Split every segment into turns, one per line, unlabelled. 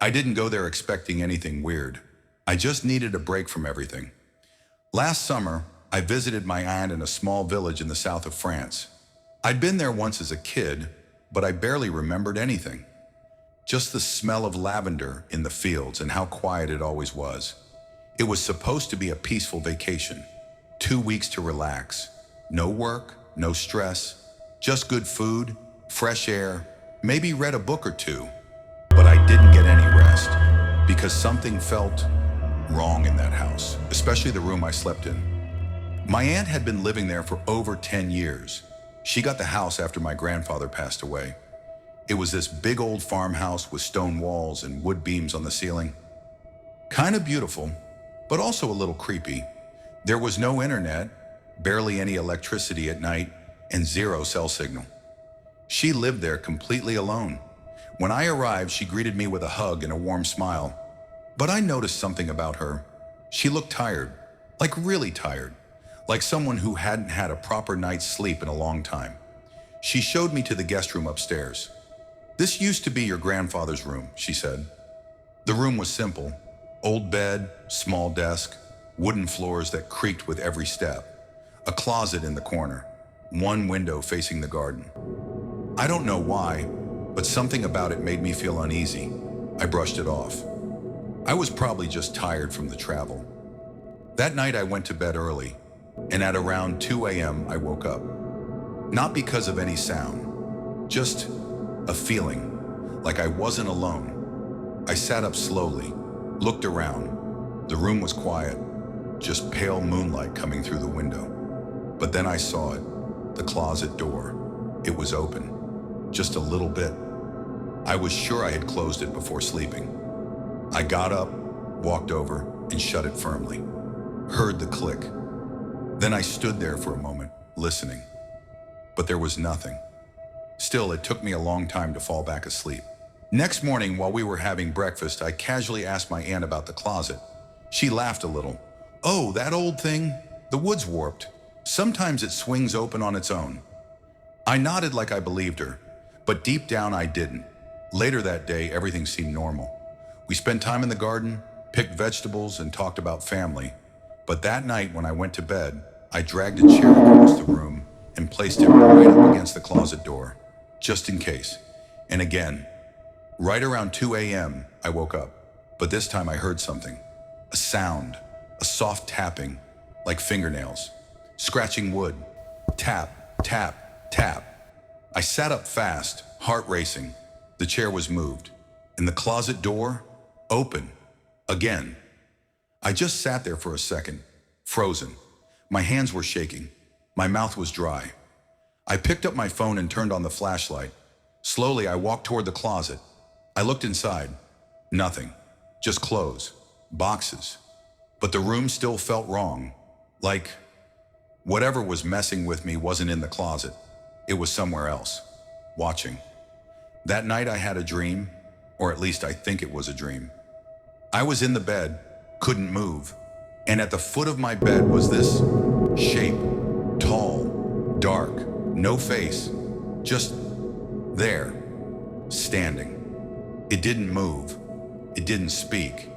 I didn't go there expecting anything weird. I just needed a break from everything. Last summer, I visited my aunt in a small village in the south of France. I'd been there once as a kid, but I barely remembered anything. Just the smell of lavender in the fields and how quiet it always was. It was supposed to be a peaceful vacation. 2 weeks to relax. No work, no stress, just good food, fresh air, maybe read a book or two. But I didn't get any rest because something felt wrong in that house, especially the room I slept in. My aunt had been living there for over 10 years. She got the house after my grandfather passed away. It was this big old farmhouse with stone walls and wood beams on the ceiling. Kind of beautiful, but also a little creepy. There was no internet, barely any electricity at night, and zero cell signal. She lived there completely alone. When I arrived, she greeted me with a hug and a warm smile. But I noticed something about her. She looked tired, like really tired, like someone who hadn't had a proper night's sleep in a long time. She showed me to the guest room upstairs. "This used to be your grandfather's room," she said. The room was simple. Old bed, small desk, wooden floors that creaked with every step. A closet in the corner, one window facing the garden. I don't know why, but something about it made me feel uneasy. I brushed it off. I was probably just tired from the travel. That night I went to bed early, and at around 2 a.m. I woke up. Not because of any sound, just a feeling, like I wasn't alone. I sat up slowly, looked around. The room was quiet, just pale moonlight coming through the window. But then I saw it, the closet door. It was open, just a little bit. I was sure I had closed it before sleeping. I got up, walked over, and shut it firmly. Heard the click. Then I stood there for a moment, listening. But there was nothing. Still, it took me a long time to fall back asleep. Next morning, while we were having breakfast, I casually asked my aunt about the closet. She laughed a little. "Oh, that old thing? The wood's warped. Sometimes it swings open on its own." I nodded like I believed her, but deep down I didn't. Later that day, everything seemed normal. We spent time in the garden, picked vegetables, and talked about family. But that night, when I went to bed, I dragged a chair across the room and placed it right up against the closet door, just in case. And again, right around 2 a.m., I woke up. But this time I heard something. A sound, a soft tapping, like fingernails, scratching wood. Tap, tap, tap. I sat up fast, heart racing. The chair was moved, and the closet door open again. I just sat there for a second, frozen. My hands were shaking. My mouth was dry. I picked up my phone and turned on the flashlight. Slowly, I walked toward the closet. I looked inside. Nothing. Just clothes, boxes. But the room still felt wrong. Like whatever was messing with me wasn't in the closet. It was somewhere else, watching. That night I had a dream, or at least I think it was a dream. I was in the bed, couldn't move, and at the foot of my bed was this shape, tall, dark, no face, just there, standing. It didn't move, it didn't speak,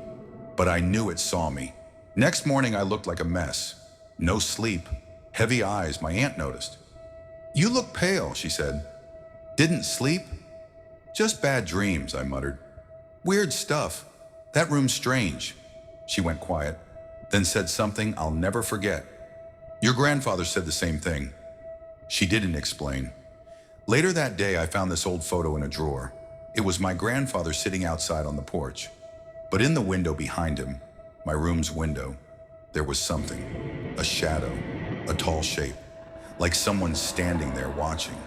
but I knew it saw me. Next morning I looked like a mess. No sleep, heavy eyes, my aunt noticed. "You look pale," she said. "Didn't sleep?" "Just bad dreams," I muttered. "Weird stuff. That room's strange." She went quiet, then said something I'll never forget. "Your grandfather said the same thing." She didn't explain. Later that day, I found this old photo in a drawer. It was my grandfather sitting outside on the porch. But in the window behind him, my room's window, there was something. A shadow, a tall shape, like someone standing there watching.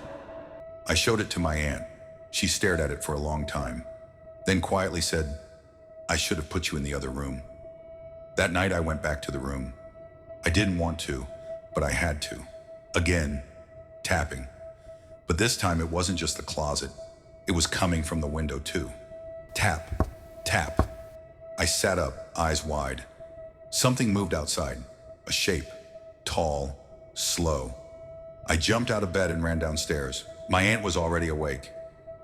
I showed it to my aunt. She stared at it for a long time, then quietly said, "I should have put you in the other room." That night I went back to the room. I didn't want to, but I had to. Again, tapping. But this time it wasn't just the closet. It was coming from the window too. Tap, tap. I sat up, eyes wide. Something moved outside. A shape, tall, slow. I jumped out of bed and ran downstairs. My aunt was already awake.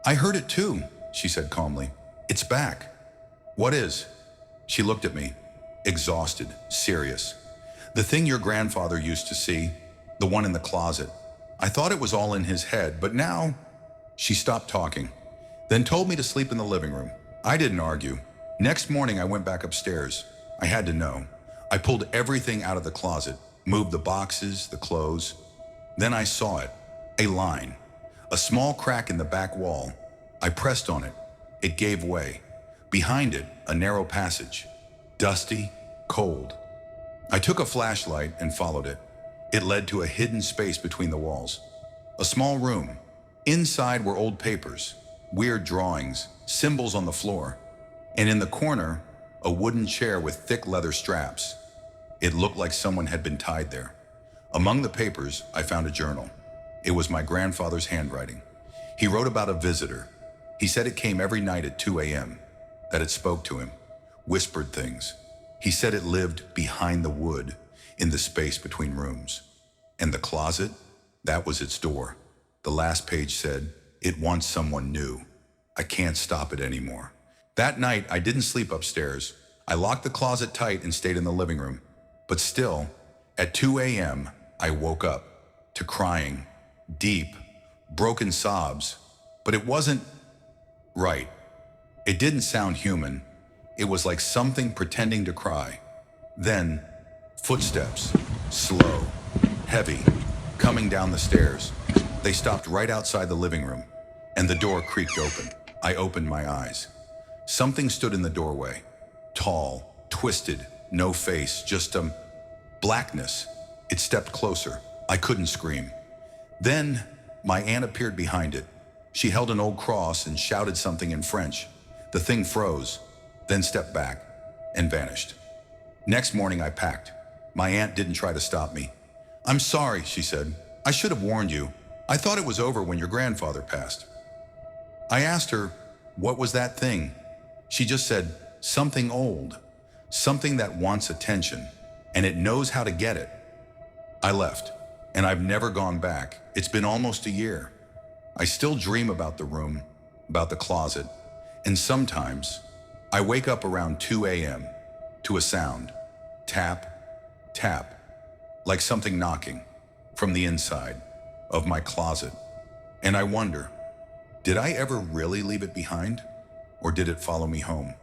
"I heard it too," she said calmly. "It's back." What is? She looked at me, exhausted, serious. The thing your grandfather used to see, the one in the closet. I thought it was all in his head, but now... She stopped talking, then told me to sleep in the living room. I didn't argue. Next morning, I went back upstairs. I had to know. I pulled everything out of the closet, moved the boxes, the clothes. Then I saw it, a line, a small crack in the back wall. I pressed on it. It gave way. Behind it, a narrow passage, dusty, cold. I took a flashlight and followed it. It led to a hidden space between the walls. A small room. Inside were old papers, weird drawings, symbols on the floor. And in the corner, a wooden chair with thick leather straps. It looked like someone had been tied there. Among the papers, I found a journal. It was my grandfather's handwriting. He wrote about a visitor. He said it came every night at 2 a.m., that it spoke to him, whispered things. He said it lived behind the wood, in the space between rooms. And the closet, that was its door. The last page said, "It wants someone new. I can't stop it anymore." That night, I didn't sleep upstairs. I locked the closet tight and stayed in the living room. But still, at 2 a.m., I woke up to crying, deep, broken sobs. But it wasn't right. It didn't sound human. It was like something pretending to cry. Then, footsteps, slow, heavy, coming down the stairs. They stopped right outside the living room, and the door creaked open. I opened my eyes. Something stood in the doorway, tall, twisted, no face, just blackness. It stepped closer. I couldn't scream. Then, my aunt appeared behind it. She held an old cross and shouted something in French. The thing froze, then stepped back and vanished. Next morning, I packed. My aunt didn't try to stop me. "I'm sorry," she said. "I should have warned you. I thought it was over when your grandfather passed." I asked her, "What was that thing?" She just said, "Something old, something that wants attention, and it knows how to get it." I left, and I've never gone back. It's been almost a year. I still dream about the room, about the closet, and sometimes I wake up around 2 a.m. to a sound, tap, tap, like something knocking from the inside of my closet. And I wonder, did I ever really leave it behind? Or did it follow me home?